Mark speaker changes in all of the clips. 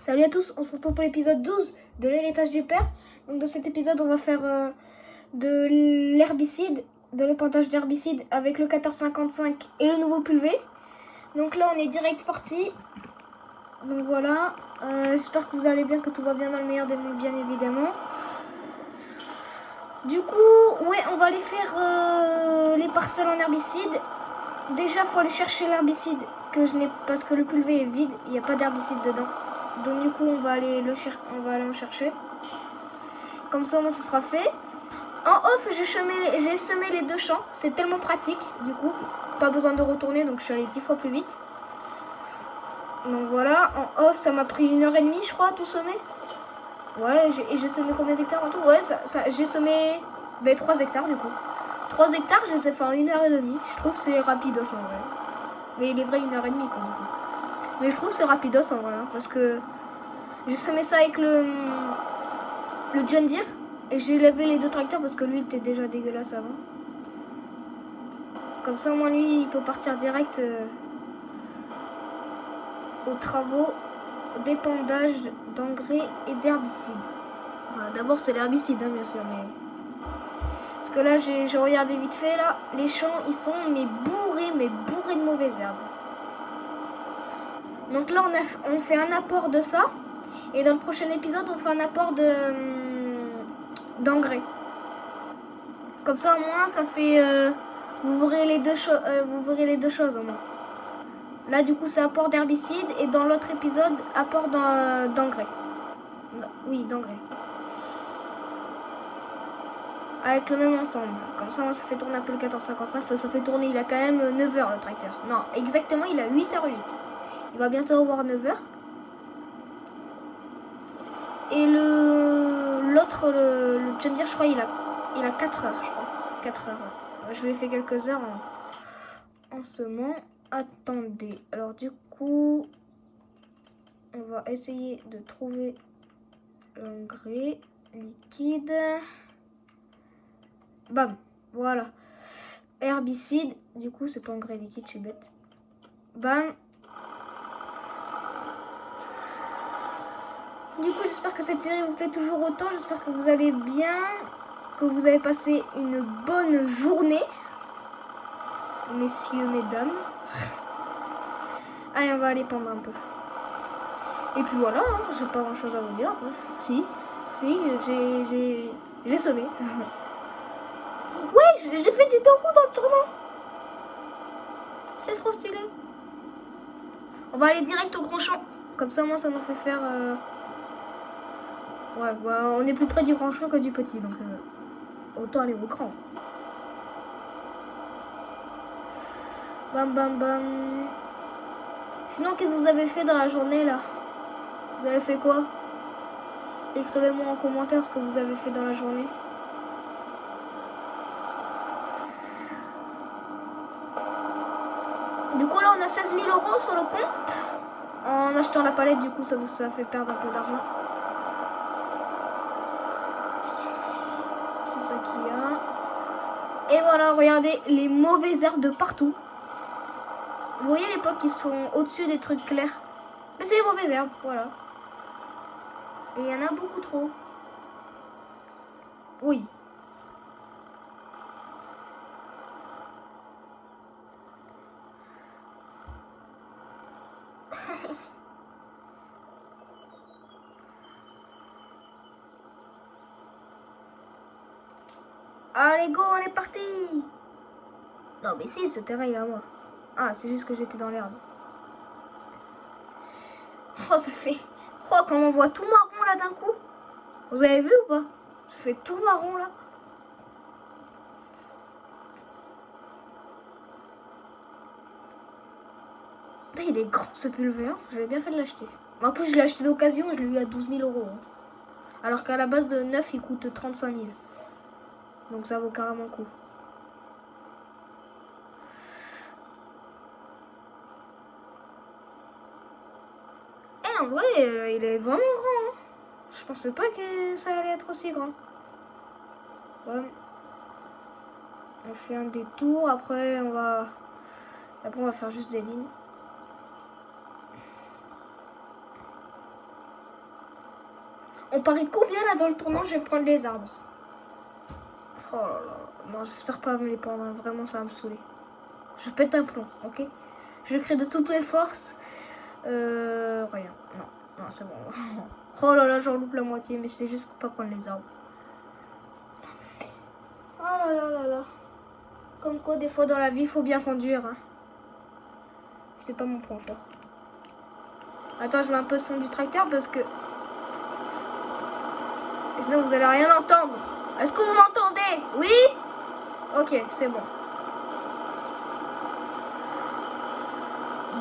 Speaker 1: Salut à tous, on se retrouve pour l'épisode 12 de l'héritage du père. Donc dans cet épisode, on va faire de l'herbicide, de l'épandage d'herbicide avec le 1455 et le nouveau pulvé. Donc là, on est direct parti. Donc voilà, j'espère que vous allez bien, que tout va bien dans le meilleur des mondes, bien évidemment. Du coup, ouais, on va aller faire les parcelles en herbicide. Déjà, faut aller chercher l'herbicide que je n'ai, parce que le pulvé est vide, il n'y a pas d'herbicide dedans. Donc du coup, on va aller en chercher. Comme ça, moi, ça sera fait. En off, j'ai semé les deux champs. C'est tellement pratique, du coup. Pas besoin de retourner, donc je suis allée 10 fois plus vite. Donc voilà, en off, ça m'a pris 1h30, je crois, à tout semer. Ouais, j'ai semé combien d'hectares en tout? Ouais, j'ai semé 3 hectares, du coup. 3 hectares, je les ai fait en 1h30. Je trouve que c'est rapidos en vrai. Mais il est vrai 1h30, quoi, du coup. Mais je trouve que c'est rapidos en vrai, hein, parce que j'ai semé ça avec le John Deere. Et j'ai lavé les deux tracteurs parce que lui, il était déjà dégueulasse avant. Comme ça, au moins, lui, il peut partir direct aux travaux d'épandage d'engrais et d'herbicides. Voilà, d'abord, c'est l'herbicide, hein, bien sûr, mais... Parce que là, j'ai regardé vite fait, là, les champs, ils sont bourrés de mauvaises herbes. Donc là, on fait un apport de ça. Et dans le prochain épisode, on fait un apport d'engrais. Comme ça, au moins, ça fait... vous verrez les deux choses, au moins. Là, du coup, c'est apport d'herbicide. Et dans l'autre épisode, apport d'engrais. Oui, d'engrais. Avec le même ensemble. Comme ça, ça fait tourner un peu le 1455. Enfin, ça fait tourner, il a quand même 9h, le tracteur. Non, exactement, il a 8h08. Il va bientôt avoir 9h. Et l'autre, le John Deere, je crois, il a 4h, je crois. 4h. Ouais. Je lui ai fait quelques heures en semant. Attendez. Alors, du coup, on va essayer de trouver l'engrais liquide. Bam. Voilà. Herbicide. Du coup, c'est pas engrais liquide, je suis bête. Bam. Du coup, j'espère que cette série vous plaît toujours autant. J'espère que vous allez bien, que vous avez passé une bonne journée, messieurs, mesdames. Allez, on va aller pendre un peu. Et puis voilà, hein, j'ai pas grand chose à vous dire. Si, j'ai semé. Ouais, j'ai fait du tankou dans le tournant. C'est trop stylé. On va aller direct au grand champ. Comme ça, moi, ça nous fait faire... Ouais, bah, on est plus près du grand champ que du petit, donc autant aller au grand. Bam, bam, bam. Sinon, qu'est-ce que vous avez fait dans la journée, là? Vous avez fait quoi? Écrivez-moi en commentaire ce que vous avez fait dans la journée. Du coup, là, on a 16 000 € sur le compte. En achetant la palette, du coup, ça nous fait perdre un peu d'argent. C'est ça qu'il y a. Et voilà, regardez, les mauvaises herbes de partout. Vous voyez les plantes qui sont au-dessus des trucs clairs? Mais c'est les mauvaises herbes, voilà. Et il y en a beaucoup trop. Oui. Allez, go, on est parti. Non, mais si, ce terrain, il est à moi. Ah, c'est juste que j'étais dans l'herbe. Oh, ça fait... Oh, quand on voit tout marron, là, d'un coup. Vous avez vu ou pas? Ça fait tout marron, là. Là, il est grand, ce pulvé, hein. J'avais bien fait de l'acheter. En plus, je l'ai acheté d'occasion, je l'ai eu à 12 000 €. Hein. Alors qu'à la base de 9, il coûte 35 000. Donc ça vaut carrément le coup. En vrai, il est vraiment grand. Hein. Je pensais pas que ça allait être aussi grand. Ouais. On fait un détour. Après, on va faire juste des lignes. On parie combien là dans le tournant? Je vais prendre les arbres. Oh là là. Non, j'espère pas me les prendre. Hein. Vraiment, ça va me saouler. Je pète un plomb, ok? Je crie de toutes mes forces. Rien. Non, c'est bon. Oh là là, j'en loupe la moitié, mais c'est juste pour pas prendre les arbres. Oh là là là là. Comme quoi, des fois dans la vie, il faut bien conduire. Hein. C'est pas mon point fort. Attends, je mets un peu le son du tracteur parce que... Et sinon, vous allez rien entendre. Est-ce que vous m'entendez? Oui? Ok, c'est bon.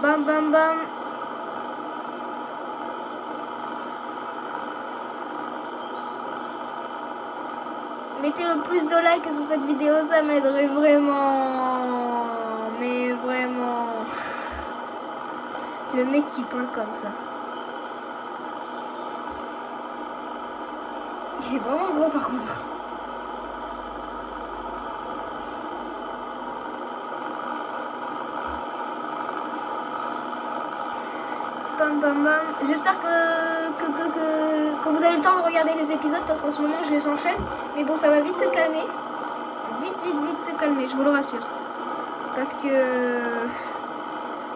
Speaker 1: Bam, bam, bam. Mettez le plus de likes sur cette vidéo, ça m'aiderait vraiment. Mais vraiment. Le mec qui parle comme ça. Il est vraiment gros par contre. Bam bam bam. J'espère que vous avez le temps de regarder les épisodes parce qu'en ce moment je les enchaîne. Mais bon, ça va vite se calmer. Vite se calmer, je vous le rassure. Parce que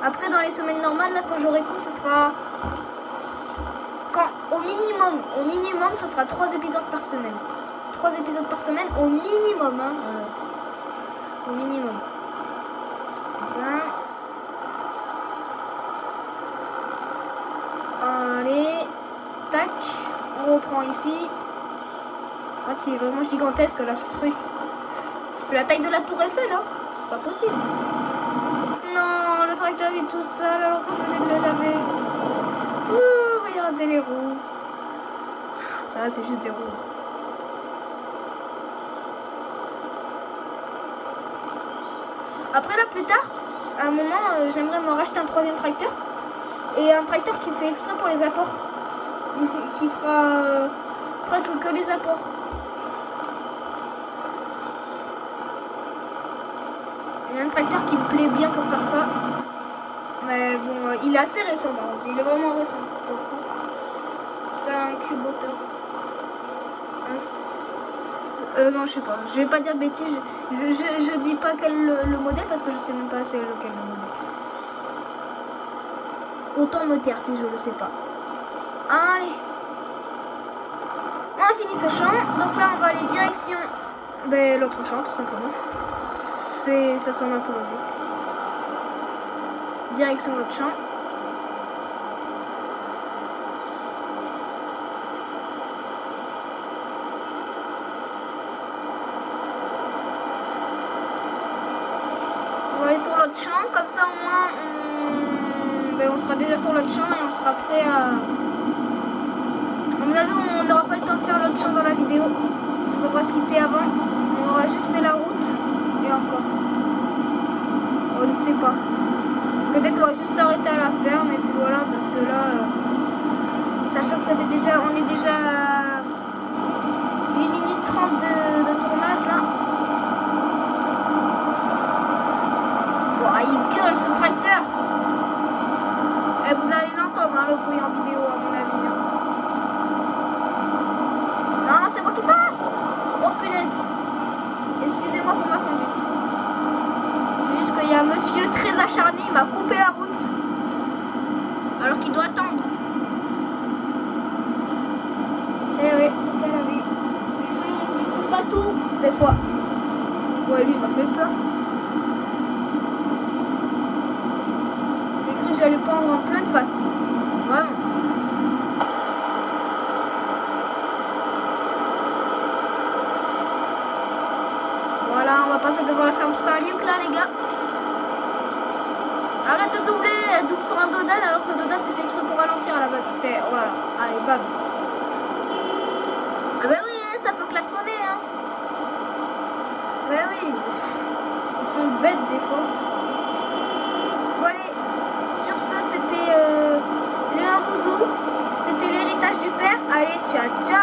Speaker 1: après dans les semaines normales, là quand j'aurai cours, ça sera au minimum ça sera 3 épisodes par semaine. 3 épisodes par semaine au minimum hein. Au minimum. Voilà. Allez, tac, on reprend ici. Ah, c'est vraiment gigantesque là ce truc. Il fait la taille de la tour Eiffel, hein. C'est pas possible. Non, le tracteur est tout sale alors que je venais de le laver. Ouh, regardez les roues. Ça, c'est juste des roues. Après là, plus tard, à un moment, j'aimerais me racheter un 3e tracteur. Et un tracteur qui fait exprès pour les apports. Qui fera presque que les apports. Il y a un tracteur qui me plaît bien pour faire ça. Mais bon, il est assez récent par contre. Il est vraiment récent. C'est un Kubota. Non, je sais pas. Je vais pas dire de bêtises. Je dis pas quel le modèle parce que je sais même pas c'est lequel le modèle. Autant me taire si je le sais pas. Allez. On a fini ce champ. Donc là, on va aller direction l'autre champ, tout simplement. Ça semble un peu logique. Direction l'autre champ. On va aller sur l'autre champ. Comme ça, au moins, on sera déjà sur l'autre champ et on sera prêt à... À mon avis, on n'aura pas le temps de faire l'autre champ dans la vidéo. On va se quitter avant. On aura juste fait la route. Et encore. On ne sait pas. Peut-être on va juste s'arrêter à la ferme et puis voilà. Parce que là, sachant que ça fait déjà... On est déjà à 8 minutes 30 de tournage là. Oh, il gueule ce tracteur. Et vous allez l'entendre hein, le bruit en vidéo à mon avis. Hein. Non, c'est moi qui passe. Oh punaise. Excusez-moi pour ma conduite. C'est juste qu'il y a un monsieur très acharné, il m'a coupé la route. Alors qu'il doit attendre. Eh oui, c'est ça la vie. Les gens ils respectent pas tout, des fois. Ouais, lui il m'a fait peur. J'ai cru que j'allais prendre en pleine face. Vraiment. Voilà, on va passer devant la ferme Saint-Luc là les gars. Arrête de doubler, elle double sur un Dodan alors que le Dodan c'est fait exprès pour ralentir à la base. Voilà, allez bam. Ah bah oui, ça peut klaxonner hein. Bah oui, ils sont bêtes des fois. Bon allez, sur ce c'était Léon Bouzou, c'était l'héritage du père. Allez, ciao ciao.